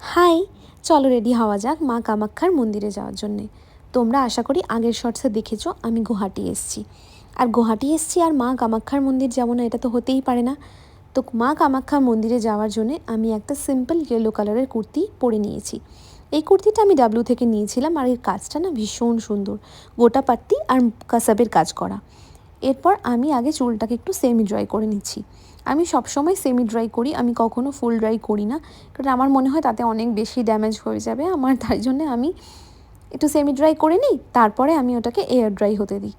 High, চলো ready হওয়া যাক মা কামাখ্যার মন্দিরে যাওয়ার জন্যে। তোমরা আশা করি আগের শর্টসে দেখেছো আমি গুয়াহাটি এসেছি। আর গুয়াহাটি এসেছি আর মা কামাখ্যার মন্দির যাবো না, এটা তো হতেই পারে না। তো মা কামাখ্যা মন্দিরে যাওয়ার জন্যে আমি একটা সিম্পল ইয়েলো কালারের কুর্তি পরে নিয়েছি। এই কুর্তিটা আমি ডাব্লিউ থেকে নিয়েছিলাম, আর এর কাজটা না ভীষণ সুন্দর, গোটা পাট্টি আর কাসাবের কাজ করা। এরপর আমি আগে চুলটাকে একটু সেমি ড্রাই করে নিচ্ছি। আমি সবসময় সেমি ড্রাই করি, আমি কখনো ফুল ড্রাই করি না, কারণ আমার মনে হয় তাতে অনেক বেশি ড্যামেজ হয়ে যাবে আমার, তাই জন্য আমি একটু সেমি ড্রাই করে নিই, তারপরে আমি ওটাকে এয়ার ড্রাই হতে দিই।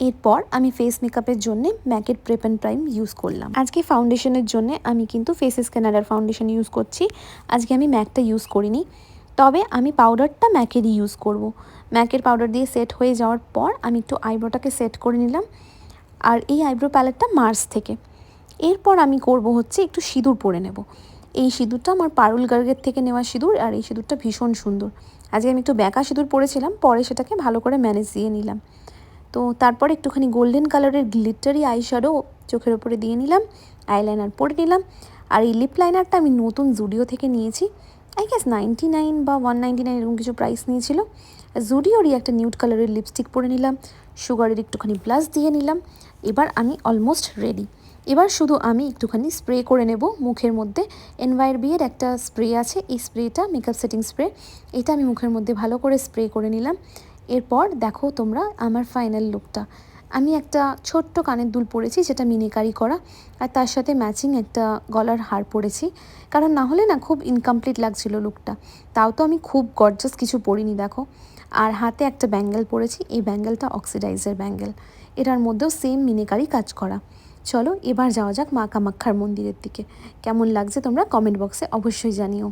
এরপর আমি ফেস মেকআপের জন্য ম্যাকের প্রেপ অ্যান্ড প্রাইম ইউজ করলাম। আজকে ফাউন্ডেশনের জন্য আমি কিন্তু ফেসেস কানাডার ফাউন্ডেশন ইউজ করছি, আজকে আমি ম্যাকটা ইউজ করিনি। তবে আমি পাউডারটা ম্যাকেরই ইউজ করব। ম্যাকের পাউডার দিয়ে সেট হয়ে যাওয়ার পর আমি একটু আইব্রোটাকে সেট করে নিলাম, আর এই আইব্রো প্যালেটটা মার্স থেকে। এরপর আমি করব হচ্ছে একটু সিঁদুর পরে নেব। এই সিঁদুরটা আমার পারুল গার্গের থেকে নেওয়া সিঁদুর, আর এই সিঁদুরটা ভীষণ সুন্দর। আজকে আমি একটু ব্যাকা সিঁদুর পরেছিলাম, পরে সেটাকে ভালো করে ম্যানেজ দিয়ে নিলাম। তো তারপরে একটুখানি গোল্ডেন কালারের গ্লিটারি আইশ্যাডো চোখের ওপরে দিয়ে নিলাম, আইলাইনার পরে নিলাম। আর এই লিপ লাইনারটা আমি নতুন জুডিও থেকে নিয়েছি, আই গেস 99 বা 199 এরকম কিছু প্রাইস নিয়েছিল। জুডিওরই একটা নিউড কালারের লিপস্টিক পরে নিলাম, সুগারের একটুখানি ব্লাশ দিয়ে নিলাম। এবার আমি অলমোস্ট রেডি। এবার শুধু আমি একটুখানি স্প্রে করে নেব মুখের মধ্যে। এনভাইরবিয়ের একটা স্প্রে আছে, এই স্প্রেটা মেকআপ সেটিং স্প্রে, এটা আমি মুখের মধ্যে ভালো করে স্প্রে করে নিলাম। এরপর দেখো তোমরা আমার ফাইনাল লুকটা। আমি একটা ছোট্ট কানের দুল পরেছি, যেটা মিনিকারি করা, আর তার সাথে ম্যাচিং একটা গলার হার পরেছি, কারণ না হলে না খুব ইনকমপ্লিট লাগছিল লুকটা। তাও তো আমি খুব গর্জাস কিছু পরিনি দেখো। আর হাতে একটা ব্যাঙ্গেল পরেছি, এই ব্যাঙ্গেলটা অক্সিডাইজের ব্যাঙ্গেল, এটার মধ্যেও সেম মিনিকারি কাজ করা। চলো এবার যাওয়া যাক মা কামাখ্যার মন্দিরের দিকে। কেমন লাগছে তোমরা কমেন্ট বক্সে অবশ্যই জানিও।